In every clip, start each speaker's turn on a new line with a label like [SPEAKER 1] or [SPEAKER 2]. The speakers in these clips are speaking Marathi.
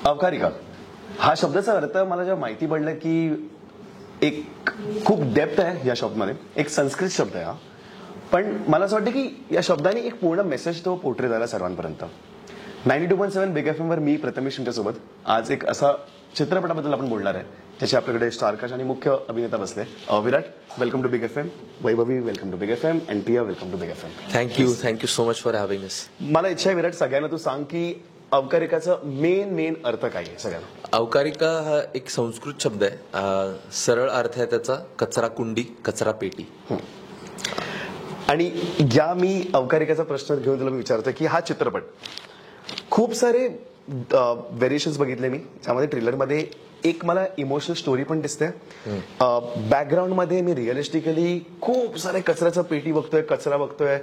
[SPEAKER 1] अवकारिका हा शब्दाचा अर्थ मला जेव्हा माहिती पडलं की एक खूप डेप्थ आहे या शब्दामध्ये. एक संस्कृत शब्द आहे हा, पण मला असं वाटतं की या शब्दाने एक पूर्ण मेसेज तो पोर्ट्रे झाला सर्वांपर्यंत. 92.7 बिग एफ एम वर मी प्रथमेश तुमच्यासोबत आज एक असा चित्रपटाबद्दल आपण बोलणार आहे त्याचे आपल्याकडे स्टारकास्ट आणि मुख्य अभिनेता बसले. Virat, welcome to big F M. Vaibhavi, welcome to big F M. And Priya, welcome to big F M.
[SPEAKER 2] Thank you so much for having us.
[SPEAKER 1] मला इच्छा आहे विराट, सगळ्यांना तू सांग की अवकारिकाचा मेन अर्थ काय आहे सगळ्यांना.
[SPEAKER 2] अवकारिका हा एक संस्कृत शब्द आहे. सरळ अर्थ आहे त्याचा कचरा कुंडी, कचरा पेटी.
[SPEAKER 1] आणि या मी अवकारिकाचा प्रश्न घेऊन तुला मी विचारतो की हा चित्रपट खूप सारे व्हेरिएशन्स बघितले मी त्यामध्ये. ट्रेलरमध्ये एक मला इमोशनल स्टोरी पण दिसते. बॅकग्राऊंडमध्ये मी रिअलिस्टिकली खूप सारे कचऱ्याचं पेटी बघतोय, कचरा बघतोय,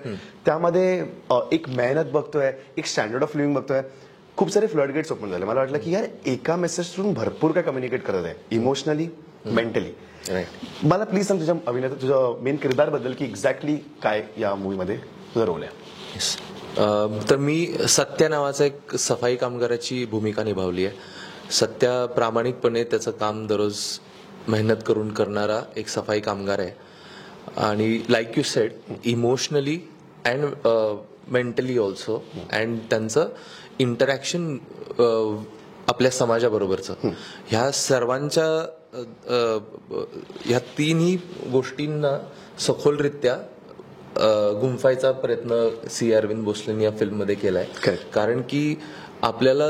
[SPEAKER 1] त्यामध्ये एक मेहनत बघतोय, एक स्टँडर्ड ऑफ लिव्हिंग बघतोय. खूप सारे फ्लड गेट्स ओपन झाले. मला वाटलं की यार एका मेसेजवरून भरपूर काय कम्युनिकेट करत आहे इमोशनली, मेंटली. मला प्लीज सांग तुझ्या अभिनेता, तुझ्या मेन किरदारबद्दल की एक्झॅक्टली काय या मूवीमध्ये तुझा रोल आहे.
[SPEAKER 2] तर मी सत्या नावाचा एक सफाई कामगाराची भूमिका निभावली आहे. सत्या प्रामाणिकपणे त्याचं काम दररोज मेहनत करून करणारा एक सफाई कामगार आहे. आणि like you sed, emotionally and mentally also, and त्यांचं इंटरॅक्शन आपल्या समाजाबरोबरचं, ह्या सर्वांच्या ह्या तिन्ही गोष्टींना सखोलरित्या गुंफायचा प्रयत्न सी अरविंद भोसलेंनी या फिल्ममध्ये केलाय. कारण की आपल्याला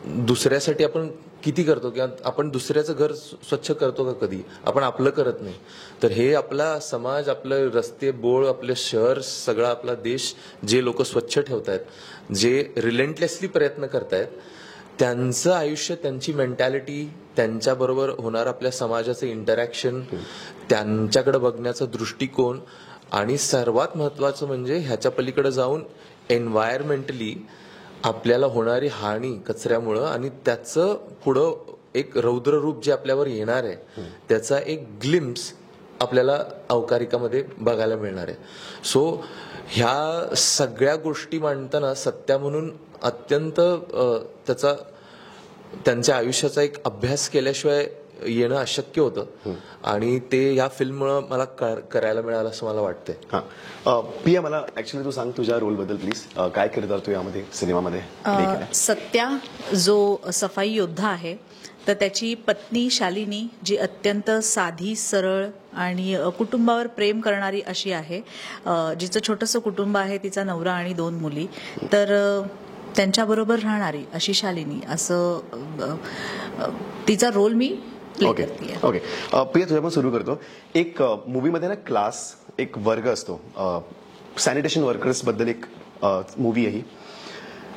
[SPEAKER 2] दुसऱ्यासाठी आपण किती करतो, किंवा आपण दुसऱ्याचं घर स्वच्छ करतो का कधी, आपण आपलं करत नाही. तर हे आपला समाज, आपलं रस्ते बोळ, आपले शहर, सगळा आपला देश जे लोक स्वच्छ ठेवतायत, जे रिलेंटलेसली प्रयत्न करतायत, त्यांचं आयुष्य, त्यांची मेंटॅलिटी, त्यांच्याबरोबर होणार आपल्या समाजाचं इंटरॅक्शन, त्यांच्याकडे बघण्याचा दृष्टिकोन, आणि सर्वात महत्वाचं म्हणजे ह्याच्या पलीकडे जाऊन एन्व्हायरमेंटली आपल्याला होणारी हानी कचऱ्यामुळं आणि त्याचं पुढं एक रौद्र रूप जे आपल्यावर येणार आहे, त्याचा एक ग्लिम्स आपल्याला अवकारिकामध्ये बघायला मिळणार आहे. सो ह्या सगळ्या गोष्टी मांडताना सत्या म्हणून अत्यंत त्यांच्या आयुष्याचा एक अभ्यास केल्याशिवाय येणं अशक्य होतं, आणि ते या फिल्ममुळे मला करायला मिळालं असं मला वाटतंय.
[SPEAKER 1] पिया, मला ऍक्च्युली तू सांग तुझ्या रोल बद्दल प्लीज. काय किरदार तू यामध्ये सिनेमामध्ये?
[SPEAKER 3] सत्या जो सफाई योद्धा आहे, तर त्याची पत्नी शालिनी जी अत्यंत साधी, सरळ आणि कुटुंबावर प्रेम करणारी अशी आहे. जिचं छोटंसं कुटुंब आहे, तिचा नवरा आणि 2 मुली, तर त्यांच्याबरोबर राहणारी अशी शालिनी, असं तिचा रोल मी.
[SPEAKER 1] ओके. प्रिया, तुझ्या पण सुरू करतो. एक मूवीमध्ये ना क्लास, एक वर्ग असतो, सॅनिटेशन वर्कर्स बद्दल एक मूवी आहे ही.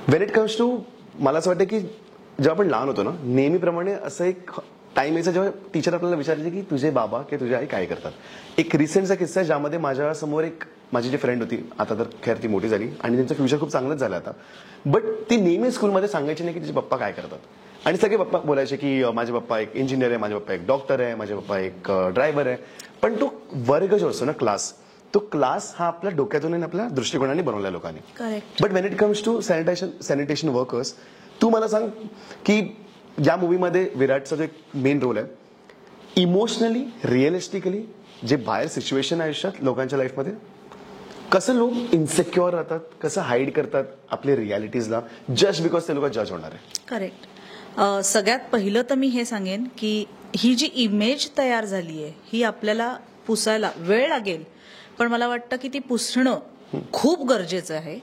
[SPEAKER 1] वेन इट कम्स टू, मला असं वाटतं की जेव्हा आपण लहान होतो ना, नेहमीप्रमाणे असं एक टाइम यायचा जेव्हा टीचर आपल्याला विचारायचे की तुझे बाबा किंवा तुझी आई काय करतात. एक रिसेंटचा किस्सा आहे ज्यामध्ये माझ्यासमोर एक माझी जी फ्रेंड होती, आता तर खैर ती मोठी झाली आणि त्यांचं फ्युचर खूप चांगलंच झालं आता, बट ती नेहमी स्कूलमध्ये सांगायची नाही की तिचे पप्पा काय करतात. आणि सगळे पप्पा बोलायचे की माझे पप्पा एक इंजिनियर आहे, माझे पप्पा एक डॉक्टर आहे, माझे पप्पा एक ड्रायव्हर आहे. पण तो वर्ग जो असतो ना, क्लास, तो क्लास हा आपल्या डोक्यातून आणि आपल्या दृष्टिकोनाने बनवला लोकांनी. But when it comes to sanitation workers, तू मला सांग की या मूवीमध्ये विराटचा जो एक मेन रोल आहे, इमोशनली, रिअलिस्टिकली जे बाहेर सिच्युएशन आहे आयुष्यात लोकांच्या लाईफमध्ये, कसं लोक इन्सेक्युअर राहतात, कसं हाईड करतात आपले रियालिटीजला जस्ट बिकॉज ते लोक जज होणार आहे.
[SPEAKER 3] करेक्ट. सगळ्यात पहिलं तर मी हे सांगेन की ही जी इमेज तयार झाली आहे, ही आपल्याला पुसायला वेळ लागेल, पण मला वाटतं की ती पुसणं खूप गरजेचं आहे.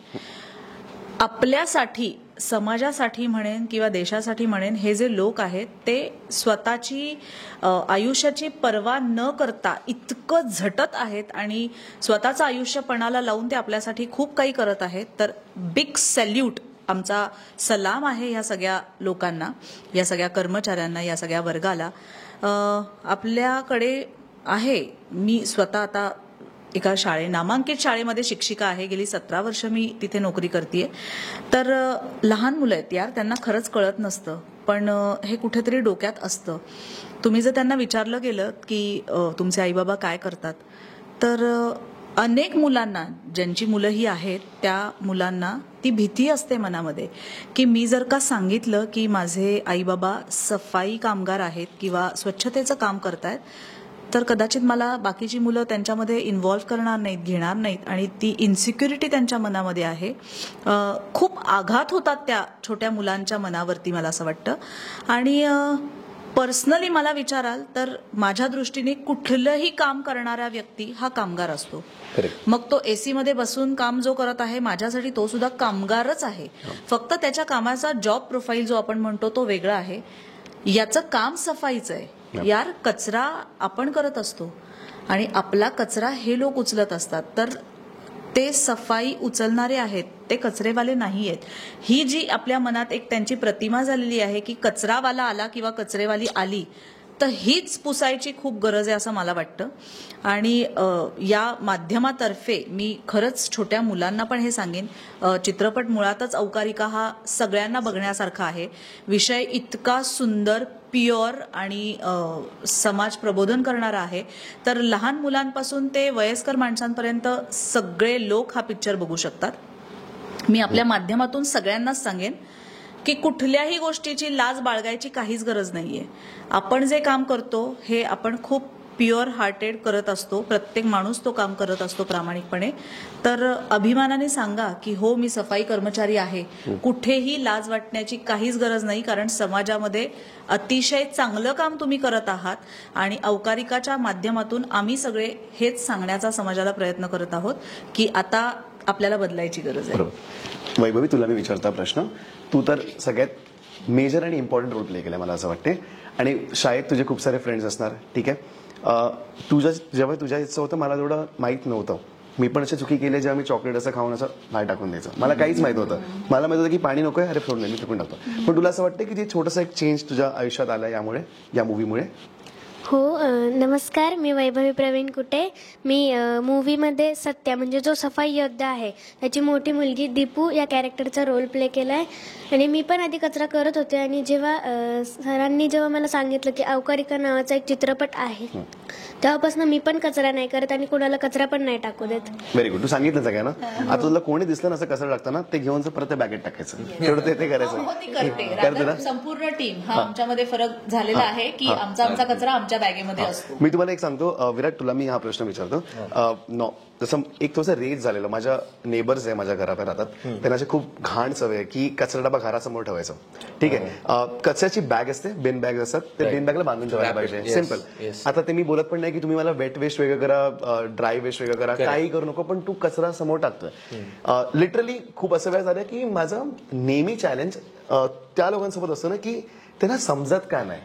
[SPEAKER 3] आपल्यासाठी, समाजासाठी म्हणेन किंवा देशासाठी म्हणेन, हे जे लोक आहेत ते स्वतःची आयुष्याची पर्वा न करता इतकं झटत आहेत आणि स्वतःचं आयुष्य पणाला लावून ते आपल्यासाठी खूप काही करत आहेत. तर बिग सॅल्यूट, आमचा सलाम आहे या सगळ्या लोकांना, या सगळ्या कर्मचाऱ्यांना, या सगळ्या वर्गाला. आपल्याकडे आहे, मी स्वतः आता एका नामांकित शाळेमध्ये शिक्षिका आहे, गेली 17 वर्ष मी तिथे नोकरी करतेय. तर लहान मुलं आहेत यार, त्यांना खरंच कळत नसतं, पण हे कुठेतरी डोक्यात असतं. तुम्ही जर त्यांना विचारलं गेलं की तुमचे आई बाबा काय करतात, तर अनेक मुलांना, ज्यांची मुलं ही आहेत, त्या मुलांना ती भीती असते मनामध्ये की मी जर का सांगितलं की माझे आई बाबा सफाई कामगार आहेत किंवा स्वच्छतेचं काम करतायत तर कदाचित मला बाकीची मुलं त्यांच्यामध्ये इन्व्हॉल्व्ह करणार नाहीत, घेणार नाहीत आणि ती इन्सिक्युरिटी त्यांच्या मनामध्ये आहे. खूप आघात होतात त्या छोट्या मुलांच्या मनावरती मला असं वाटतं. आणि पर्सनली मला विचाराल तर माझ्या दृष्टीने कुठलंही काम करणारा व्यक्ती हा कामगार असतो. मग तो एसी मध्ये बसून काम जो करत आहे माझ्यासाठी तो सुद्धा कामगारच आहे. फक्त त्याच्या कामाचा जॉब प्रोफाईल जो आपण म्हणतो तो वेगळा आहे. याचं काम सफाईचं आहे. यार कचरा आपण करत असतो आणि आपला कचरा हे लोक उचलत असतात तर ते सफाई उचलणारे आहेत, ते कचरेवाले नाही आहेत. ही जी आपल्या मनात एक त्यांची प्रतिमा झालेली आहे की कचरावाला आला किंवा कचरेवाली आली तर हीच पुसायची खूप गरज आहे असं मला वाटतं. आणि या माध्यमातर्फे मी खरंच छोट्या मुलांना पण हे सांगेन, चित्रपट मुळातच औकारिका हा सगळ्यांना बघण्यासारखा आहे. विषय इतका सुंदर, प्युअर आणि समाज प्रबोधन करणारा आहे तर लहान मुलांपासून ते वयस्कर माणसांपर्यंत सगळे लोक हा पिक्चर बघू शकतात. मी आपल्या माध्यमातून सगळ्यांनाच सांगेन की कुठल्याही गोष्टीची लाज बाळगायची काहीच गरज नाहीये. आपण जे काम करतो हे आपण खूप प्युअर हार्टेड करत असतो. प्रत्येक माणूस तो काम करत असतो प्रामाणिकपणे. तर अभिमानाने सांगा की हो मी सफाई कर्मचारी आहे. कुठेही लाज वाटण्याची काहीच गरज नाही कारण समाजामध्ये अतिशय चांगलं काम तुम्ही करत आहात आणि औकारिकाच्या माध्यमातून आम्ही सगळे हेच सांगण्याचा समाजाला प्रयत्न करत आहोत की आता आपल्याला बदलायची गरज आहे.
[SPEAKER 1] वैभवी तुला मी विचारता प्रश्न, तू तर सगळ्यात मेजर आणि इम्पॉर्टंट रोल प्ले केला मला असं वाटते आणि शाळेत तुझे खूप सारे फ्रेंड्स असणार, ठीक आहे. जेव्हा तुझ्या इच्छा होतं मला तेवढं माहीत नव्हतं. मी पण अशी चुकी केली जेव्हा मी चॉकलेट असं खाऊन असं बाहेर टाकून द्यायचं. मला काहीच माहित होतं. मला माहित होतं की पाणी नकोय, अरे फ्लोर नाही, मी फेकून टाकतो. पण तुला असं वाटतं की ते छोटंसं एक चेंज तुझ्या आयुष्यात आलं यामुळे, या मूवीमुळे?
[SPEAKER 4] हो, नमस्कार, मी वैभवी प्रवीण कुटे. मी मूवीमध्ये सत्या म्हणजे जो सफाई योद्धा आहे त्याची मोठी मुलगी दीपू या कॅरेक्टरचा रोल प्ले केला आहे. आणि मी पण आधी कचरा करत होते आणि जेव्हा सरांनी मला सांगितलं की औकारिका नावाचा एक चित्रपट आहे तेव्हापासून मी पण कचरा नाही करत आणि कोणाला कचरा पण नाही टाकू देत.
[SPEAKER 1] Very good. तू सांगितलं सगळ्यांना. आता तुला कोणी दिसलं ना असं कचरा लागतं ना ते घेऊन परत बॅगेट टाकायचं, तेवढं ते करायचं.
[SPEAKER 3] संपूर्ण टीम हा आमच्यामध्ये फरक झालेला आहे की आमचा कचरा आमच्या बॅगेमध्ये असतो.
[SPEAKER 1] मी तुम्हाला एक सांगतो विराट, तुला मी हा प्रश्न विचारतो. जसं एक थोडंसं रेज झालेलं, माझ्या नेबर्स आहे माझ्या घराबाहेर राहतात, त्यांना अशी खूप घाण सवय आहे की कचरा डबा घरासमोर ठेवायचा. ठीक आहे, कचऱ्याची बॅग असते, बिन बॅग असतात, ते बिन बॅगला बांधून ठेवायला पाहिजे. सिम्पल. आता ते मी बोलत पण नाही की तुम्ही मला वेट वेस्ट वेगळं करा, ड्राय वेस्ट वेगळं करा, काही करू नको, पण तू कचरा समोर टाकतोय. लिटरली खूप असं वेळ झालं की माझं नेहमी चॅलेंज त्या लोकांसोबत असतं ना की त्यांना समजत का नाही.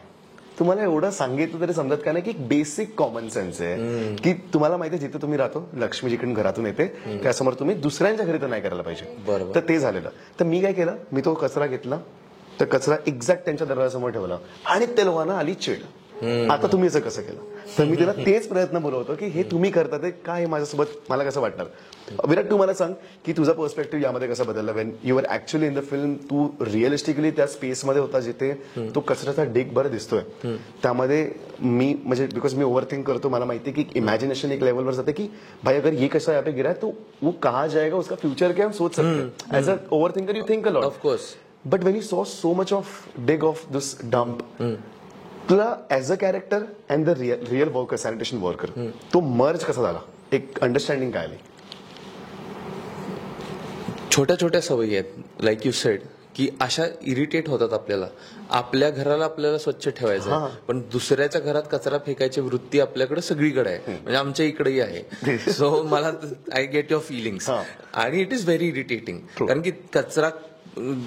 [SPEAKER 1] तुम्हाला एवढं सांगितलं तरी समजत का नाही की बेसिक कॉमन सेन्स आहे की तुम्हाला माहिती आहे जिथे तुम्ही राहतो, लक्ष्मी जिकडून घरातून येते त्यासमोर तुम्ही दुसऱ्यांच्या घरी तर नाही करायला पाहिजे. तर ते झालेलं. तर मी काय केलं, मी तो कचरा घेतला, तर कचरा एक्झॅक्ट त्यांच्या दरवाजासमोर ठेवला आणि त्या लोकांना आली चिड. आता तुम्ही असं कसं केलं? तर मी त्याला तेच प्रयत्न बोलवतो की हे तुम्ही करता ते काय, माझ्यासोबत मला कसं वाटणार. विराट, तू मला सांग की तुझा पर्स्पेक्टिव्ह यामध्ये कसं बदलला when you are actually in the film. तू रिअलिस्टिकली त्या स्पेसमध्ये होता जिथे तो कचऱ्याचा ढीग बरं दिसतोय. त्यामध्ये मी म्हणजे बिकॉज मी ओव्हरथिंक करतो, मला माहिती की इमॅजिनेशन एक लेवलवर जाते की भाई अगर ये कचरा यहाँ पे गिरा है तो वो कहाँ जाएगा, उसका फ्यूचर क्या हम सोच सकते. As a overthinker you think a lot.
[SPEAKER 2] Of course.
[SPEAKER 1] But when you saw so much of dig of this dump, तुला as a character and the real worker, sanitation worker, तो मर्ज कसा झाला, एक अंडरस्टँडिंग काय आली?
[SPEAKER 2] छोट्या छोट्या सवयी आहेत, लाईक यू सेड, की अशा इरिटेट होतात आपल्याला. आपल्या घराला आपल्याला स्वच्छ ठेवायचं, पण दुसऱ्याच्या घरात कचरा फेकायची वृत्ती आपल्याकडे सगळीकडे आहे, म्हणजे आमच्या इकडेही आहे. सो मला आय गेट युअर फिलिंग्स. आणि इट इज व्हेरी इरिटेटिंग, कारण की कचरा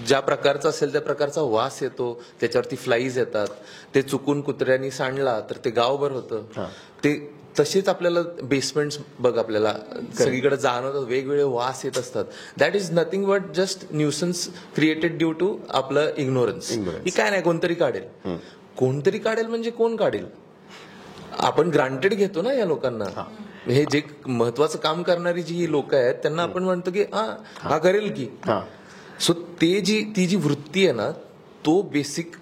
[SPEAKER 2] ज्या प्रकारचा असेल त्या प्रकारचा वास येतो, त्याच्यावरती फ्लाईज येतात. ते चुकून कुत्र्यांनी सांडला तर ते गावभर होतं. ते तसेच आपल्याला बेसमेंट्स बघ, आपल्याला सगळीकडे जाणवतात, वेगवेगळे वास येत असतात. That is nothing but just nuisance created due to आपलं इग्नोरन्स. ही काय नाही, कोणतरी काढेल. कोणतरी काढेल म्हणजे कोण काढेल? आपण ग्रांटेड घेतो ना या लोकांना. हे जे महत्वाचं काम करणारी जी लोक आहेत त्यांना आपण म्हणतो की हा करेल की. सो ती जी वृत्ती आहे ना, तो बेसिक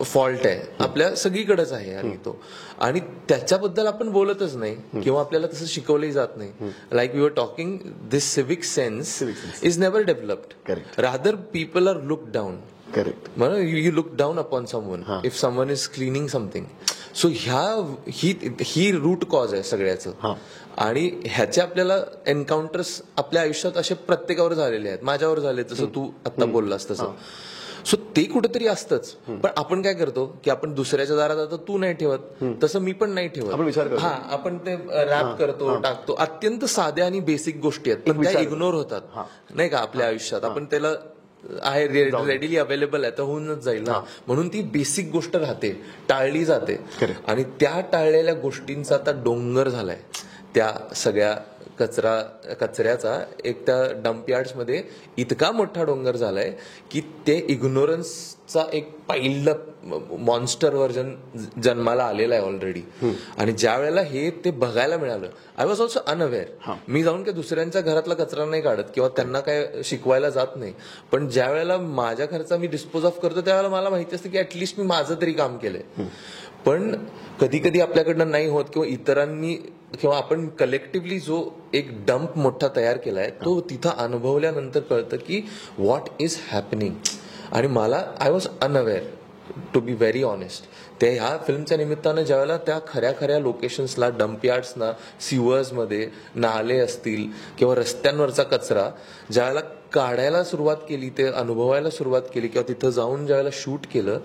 [SPEAKER 2] फॉल्ट आहे आपल्या सगळीकडेच आहे आणि तो, आणि त्याच्याबद्दल आपण बोलतच नाही किंवा आपल्याला तसं शिकवलंही जात नाही. Like we were talking, this civic sense is never developed. Rather people are look down.
[SPEAKER 1] Correct.
[SPEAKER 2] You look down upon someone if someone is cleaning something. So ही रूट कॉज आहे सगळ्याचं, आणि ह्याचे आपल्याला एन्काउंटर्स आपल्या आयुष्यात असे प्रत्येकावर झालेले आहेत. माझ्यावर झाले जसं तू आता बोललास तसं. सो ते कुठेतरी असतंच. पण आपण काय करतो की आपण दुसऱ्याच्या दारात आता तू नाही ठेवत तसं मी पण नाही ठेवत.
[SPEAKER 1] आपण विचार करतो.
[SPEAKER 2] आपण ते रॅप करतो, टाकतो. अत्यंत साध्या आणि बेसिक गोष्टी आहेत पण त्या इग्नोर होतात नाही का आपल्या आयुष्यात. आपण त्याला आहे रेडिली अवेलेबल आहे तर होऊनच जाईल ना, म्हणून ती बेसिक गोष्ट राहते, टाळली जाते. आणि त्या टाळलेल्या गोष्टींचा आता डोंगर झालाय त्या सगळ्या कचऱ्याचा. एक त्या डम्प यार्ड्स मध्ये इतका मोठा डोंगर झालाय की ते इग्नोरन्सचा एक पाइल्ड मॉन्स्टर व्हर्जन जन्माला आलेला आहे ऑलरेडी. आणि ज्या वेळेला हे ते बघायला मिळालं, आय वॉज ऑल्सो अनअवेअर. मी जाऊन काय दुसऱ्यांच्या घरातला कचरा नाही काढत किंवा त्यांना काय शिकवायला जात नाही, पण ज्या वेळेला माझ्या घरचा मी डिस्पोज ऑफ करतो त्यावेळेला मला माहिती असतं की ऍटलिस्ट मी माझं तरी काम केलंय. पण कधी कधी आपल्याकडनं नाही होत किंवा इतरांनी किंवा आपण कलेक्टिव्हली जो एक डंप मोठा तयार केलाय तो तिथं अनुभवल्यानंतर कळतं की व्हॉट इज हॅपनिंग. आणि मला I was unaware to be very honest. त्या ह्या फिल्मच्या निमित्तानं ज्यावेळेला त्या खऱ्या लोकेशन्सला, डम्प यार्ड्सना, सिवर्समध्ये नाले असतील किंवा रस्त्यांवरचा कचरा ज्यावेळेला काढायला सुरुवात केली, ते अनुभवायला सुरुवात केली किंवा तिथं जाऊन ज्यावेळेला शूट केलं,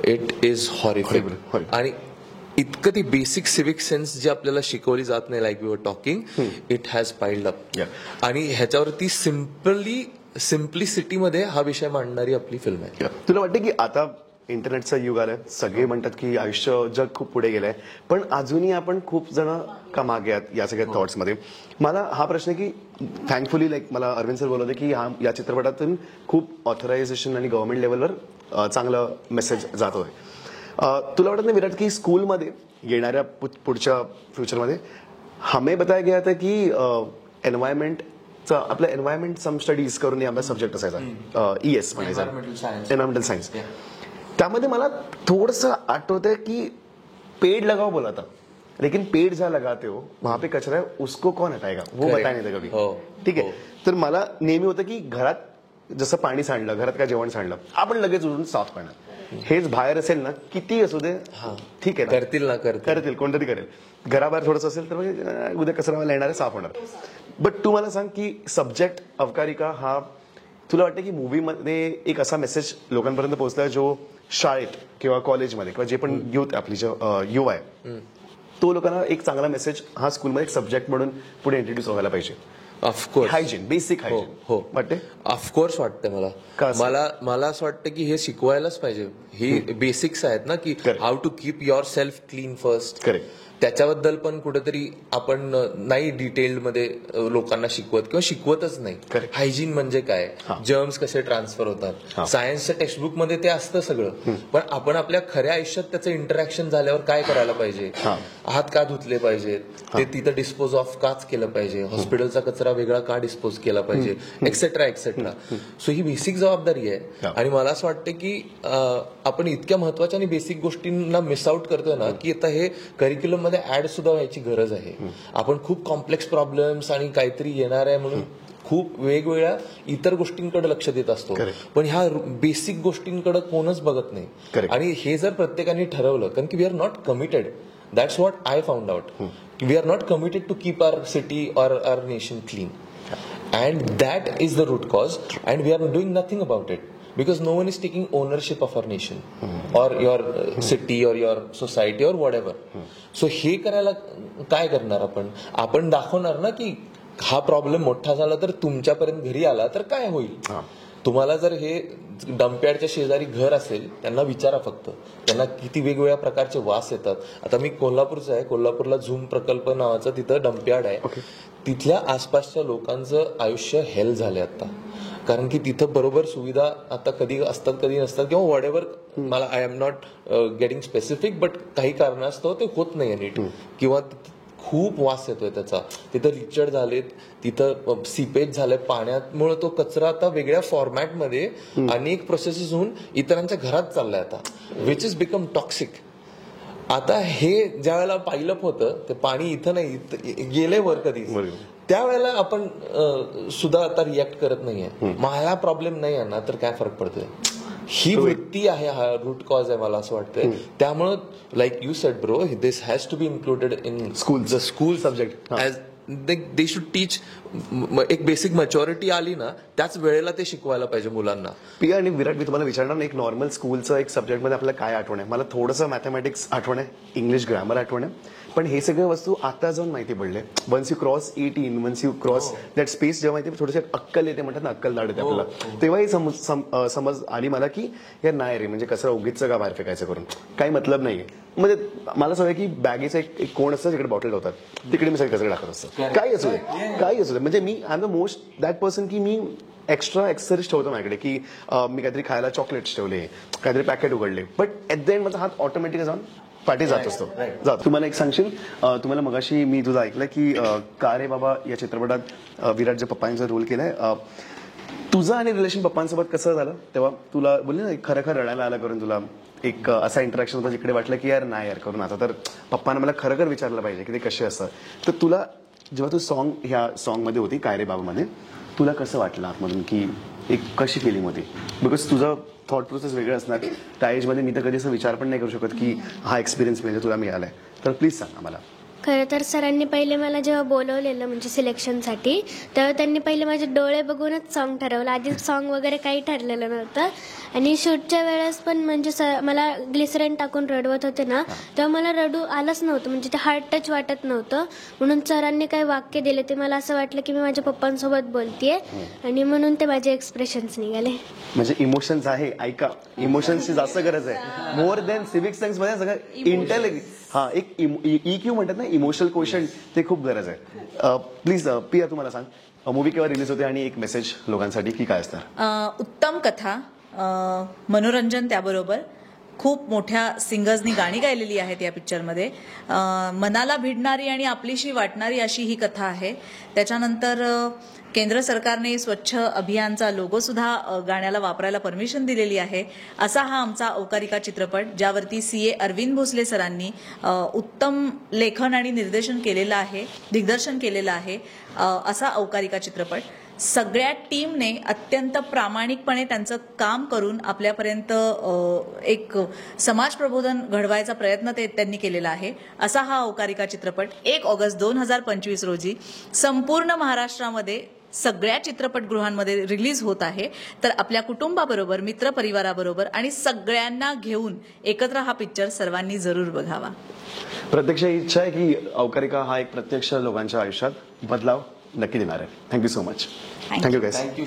[SPEAKER 2] इट इज हॉरिफिक. आणि इतकं ती बेसिक सिव्हिक सेन्स जी आपल्याला शिकवली जात नाही, like we were talking, it has piled up. आणि ह्याच्यावरती सिम्प्लिसिटीमध्ये हा विषय मांडणारी आपली फिल्म आहे.
[SPEAKER 1] तुला वाटतं की आता इंटरनेटचं युग आलंय, सगळे म्हणतात की आयुष्य जग खूप पुढे गेलंय, पण अजूनही आपण खूप जण का मागे आहेत या सगळ्या थॉट्समध्ये. मला हा प्रश्न आहे की थँकफुली लाईक मला अरविंद सर बोलवले की या चित्रपटातून खूप ऑथरायझेशन आणि गव्हर्नमेंट लेवलवर चांगलं मेसेज जातोय. तुला वाटत नाही विराट की स्कूलमध्ये येणाऱ्या पुढच्या फ्युचरमध्ये हमें बताया गया था की एन्व्हायरमेंटचा आपलं एन्व्हायरमेंट सम स्टडीज करून आपला सब्जेक्ट असायचा, ES म्हणायचा, एन्व्हायरमेंटल सायन्स. त्यामध्ये मला थोडंसं आठवतंय की पेड़ लगाओ बोला था, लेकिन पेड़ जहाँ लगाते हो वहां पे कचरा है उसको कौन हटाएगा वो बताया नाही था कभी. ठीक आहे. तर मला नेहमी होतं की घरात जसं पाणी सांडलं, घरात काय जेवण सांडलं, आपण लगेच उठून साफ करणार. हेच बाहेर असेल ना, किती असू दे, ठीक आहे, करतील कोणतरी करेल. घराबाहेर थोडंसं असेल तर उद्या कचरावाला येणार आहे, साफ होणार. बट तू मला सांग की सब्जेक्ट अवकारिका हा तुला वाटतं की मूवीमध्ये एक असा मेसेज लोकांपर्यंत पोहोचलाय जो शाळेत किंवा कॉलेजमध्ये किंवा जे पण युथ आपली युवा आहे तो लोकांना एक चांगला मेसेज हा स्कूलमध्ये एक सब्जेक्ट म्हणून पुढे इंट्रोड्यूस व्हायला पाहिजे.
[SPEAKER 2] Of course
[SPEAKER 1] hygiene, basic hygiene.
[SPEAKER 2] हो
[SPEAKER 1] वाटते.
[SPEAKER 2] ऑफकोर्स वाटतं मला असं वाटतं की हे शिकवायलाच पाहिजे. ही बेसिक्स आहेत ना की how to keep yourself clean first.
[SPEAKER 1] Correct.
[SPEAKER 2] त्याच्याबद्दल पण कुठेतरी आपण नाही डिटेलमध्ये लोकांना शिकवत किंवा शिकवतच नाही. हायजीन म्हणजे काय, जर्म्स कसे ट्रान्सफर होतात, सायन्सच्या टेक्स्टबुक मध्ये ते असतं सगळं, पण आपण आपल्या खऱ्या आयुष्यात त्याचं इंटरॅक्शन झाल्यावर काय करायला पाहिजे, हात का धुतले पाहिजेत, ते तिथं डिस्पोज ऑफ काच केलं पाहिजे, हॉस्पिटलचा कचरा वेगळा का डिस्पोज केला पाहिजे, एक्सेट्रा एक्सेट्रा. सो ही बेसिक जबाबदारी आहे. आणि मला असं वाटतं की आपण इतक्या महत्वाच्या आणि बेसिक गोष्टींना मिस आउट करतोय ना की आता हे करिक्युलम मध्ये ऍड सुद्धा व्हायची गरज आहे. आपण खूप कॉम्प्लेक्स प्रॉब्लेम्स आणि काहीतरी येणार आहे म्हणून खूप वेगवेगळ्या इतर गोष्टींकडे लक्ष देत असतो, पण ह्या बेसिक गोष्टींकडे कोणच बघत नाही. आणि हे जर प्रत्येकाने ठरवलं, कारण की we are not committed, that's what I found out, we are not committed to keep our city और our nation clean, and that is the root cause, and we are doing nothing about it. Because no one is taking ownership of our nation or your city or your society or whatever. So हे करायला काय करणार आपण दाखवणार ना की हा प्रॉब्लेम मोठा झाला तर तुमच्यापर्यंत घरी आला तर काय होईल. तुम्हाला जर हे डम्पयार्डच्या शेजारी घर असेल त्यांना विचारा फक्त, त्यांना किती वेगवेगळ्या प्रकारचे वास येतात. आता मी कोल्हापूरचा आहे, कोल्हापूरला झूम प्रकल्प नावाचा तिथं डम्पयार्ड आहे. तिथल्या आसपासच्या लोकांचं आयुष्य हेल झाले आता, कारण की तिथं बरोबर सुविधा आता कधी असतात कधी नसतात किंवा वॉट एव्हर. मला I am not getting specific, but काही कारणास्तव ते होत नाही नीट, किंवा खूप वास येतोय त्याचा. तिथं रिचर्ड झालेत, तिथं सीपेज झालंय पाण्यामुळे, तो कचरा आता वेगळ्या फॉर्मॅटमध्ये अनेक प्रोसेसेस होऊन इतरांच्या घरात चाललाय आता, विच इज बिकम टॉक्सिक. आता हे ज्या वेळेला पाईलअप होतं ते पाणी इथं नाही गेले वर कधी, त्यावेळेला आपण सुद्धा आता रिॲक्ट करत नाहीये. मग हा प्रॉब्लेम नाही आहे ना तर काय फरक पडतोय. ही वृत्ती आहे, हा रूट कॉज आहे मला असं वाटतंय. त्यामुळं like you said bro, this has to be included in school subject as they should teach. एक बेसिक मॅच्युरिटी आली ना त्याच वेळेला ते शिकवायला पाहिजे मुलांना.
[SPEAKER 1] पिया आणि विराट, मी तुम्हाला विचारणार नाही, एक नॉर्मल स्कूलचं एक सब्जेक्टमध्ये आपल्याला काय आठवण आहे. मला थोडंसं मॅथमॅटिक्स आठवण आहे, इंग्लिश ग्रामर आठवण आहे, पण हे सगळे वस्तू आता जाऊन माहिती पडले. Once you cross 18, once you cross that space, जेव्हा माहिती थोडीशी अक्कल येते, म्हणतात ना अक्कल दाढ येते आपल्याला, तेव्हाही समज आली मला की यार नाही रे, म्हणजे कसं उगीच का बाहेर फेकायचं करून काही मतलब नाहीये. म्हणजे मला असं आहे की बॅगेचं एक कोण असतं जिकडे बॉटल होतात, तिकडे मी सगळे कचरे टाकत असतं. काही असू दे, काही असू दे. म्हणजे मी I am the most that person की मी एक्स्ट्रा एक्सेसरीज ठेवतो माझ्याकडे, की मी काहीतरी खायला चॉकलेट्स ठेवले, काहीतरी पॅकेट उघडले, बट ॲट द एंड माझा हात ऑटोमॅटिक जाऊन पाठी जात असतो. तुम्हाला एक सांगशील, तुम्हाला मगाशी मी तुझं ऐकलं की का रे बाबा या चित्रपटात विराटच्या पप्पांचा रोल केलाय. तुझं आणि रिलेशन पप्पांसोबत कसं झालं तेव्हा? तुला बोलले ना खरं खरं रडायला आलं करून, तुला एक असा इंटरॅक्शन होता जिकडे वाटलं की यार नाही यार करून आता तर पप्पांना मला खरं खरं विचारलं पाहिजे की ते कसे असतात. तर तुला जेव्हा तू ह्या सॉन्गमध्ये होती काय रे बाबामध्ये, तुला कसं वाटलं आतमधून, की एक कशी फिलिंग होती? बिकॉज तुझं थॉट प्रोसेस वेगळं असणार. त्या एजमध्ये मी तर कधी असं विचार पण नाही करू शकत की हा एक्सपिरियन्स म्हणजे तुला मिळालाय. तर प्लीज सांग आम्हाला.
[SPEAKER 4] खरं तर सरांनी पहिले मला जेव्हा बोलवलेलं म्हणजे सिलेक्शनसाठी, तेव्हा त्यांनी पहिले माझे डोळे बघूनच सॉन्ग ठरवलं. आधी सॉन्ग वगैरे काही ठरलेलं नव्हतं. आणि शूटच्या वेळेस पण म्हणजे मला ग्लिसरीन टाकून रडवत होते ना, तेव्हा मला रडू आलंच नव्हतं, म्हणजे ते हार्ट टच वाटत नव्हतं. म्हणून सरांनी काही वाक्य दिले ते मला असं वाटलं की मी माझ्या पप्पांसोबत बोलतेय, आणि म्हणून ते माझे एक्सप्रेशन्स निघाले.
[SPEAKER 1] म्हणजे इमोशन्स आहे, ऐका, इमोशन्सची जास्त गरज आहे. मोर दॅन सिव्हिक सायन्स मध्ये सगळं इंटेलिजन्स, हा एक EQ म्हणतात ना, इमोशनल क्वेश्चन, ते खूप गरज आहे. प्लीज पिया तू मला सांग, मूवी केव्हा रिलीज होते आणि एक मेसेज लोकांसाठी की काय असणार?
[SPEAKER 3] उत्तम कथा, मनोरंजन, त्याबरोबर खूप मोठ्या सिंगर्सनी गाणी गायलेली आहेत या पिक्चरमध्ये. मनाला भिडणारी आणि आपलीशी वाटणारी अशी ही कथा आहे. त्याच्यानंतर केंद्र सरकारने स्वच्छ अभियानचा लोगो सुद्धा गाण्याला वापरायला परमिशन दिलेली आहे. असा हा आमचा औकारिका चित्रपट, ज्यावरती CA अरविंद भोसले सरांनी उत्तम लेखन आणि निर्देशन केलेलं आहे, दिग्दर्शन केलेलं आहे. असा औकारिका चित्रपट सगळ्या टीमने अत्यंत प्रामाणिकपणे त्यांचं काम करून आपल्यापर्यंत एक समाज प्रबोधन घडवायचा प्रयत्न त्यांनी केलेला आहे. असा हा औकारिका चित्रपट 1 ऑगस्ट 2025 रोजी संपूर्ण महाराष्ट्रामध्ये सगळ्या चित्रपटगृहांमध्ये रिलीज होत आहे. तर आपल्या कुटुंबाबरोबर, मित्रपरिवाराबरोबर आणि सगळ्यांना घेऊन एकत्र हा पिक्चर सर्वांनी जरूर बघावा.
[SPEAKER 1] प्रत्यक्ष इच्छा आहे की औकारिका हा एक प्रत्यक्ष लोकांच्या आयुष्यात बदलाव नक्की देणार आहे. Thank you so much. Thank you guys.
[SPEAKER 2] Thank you.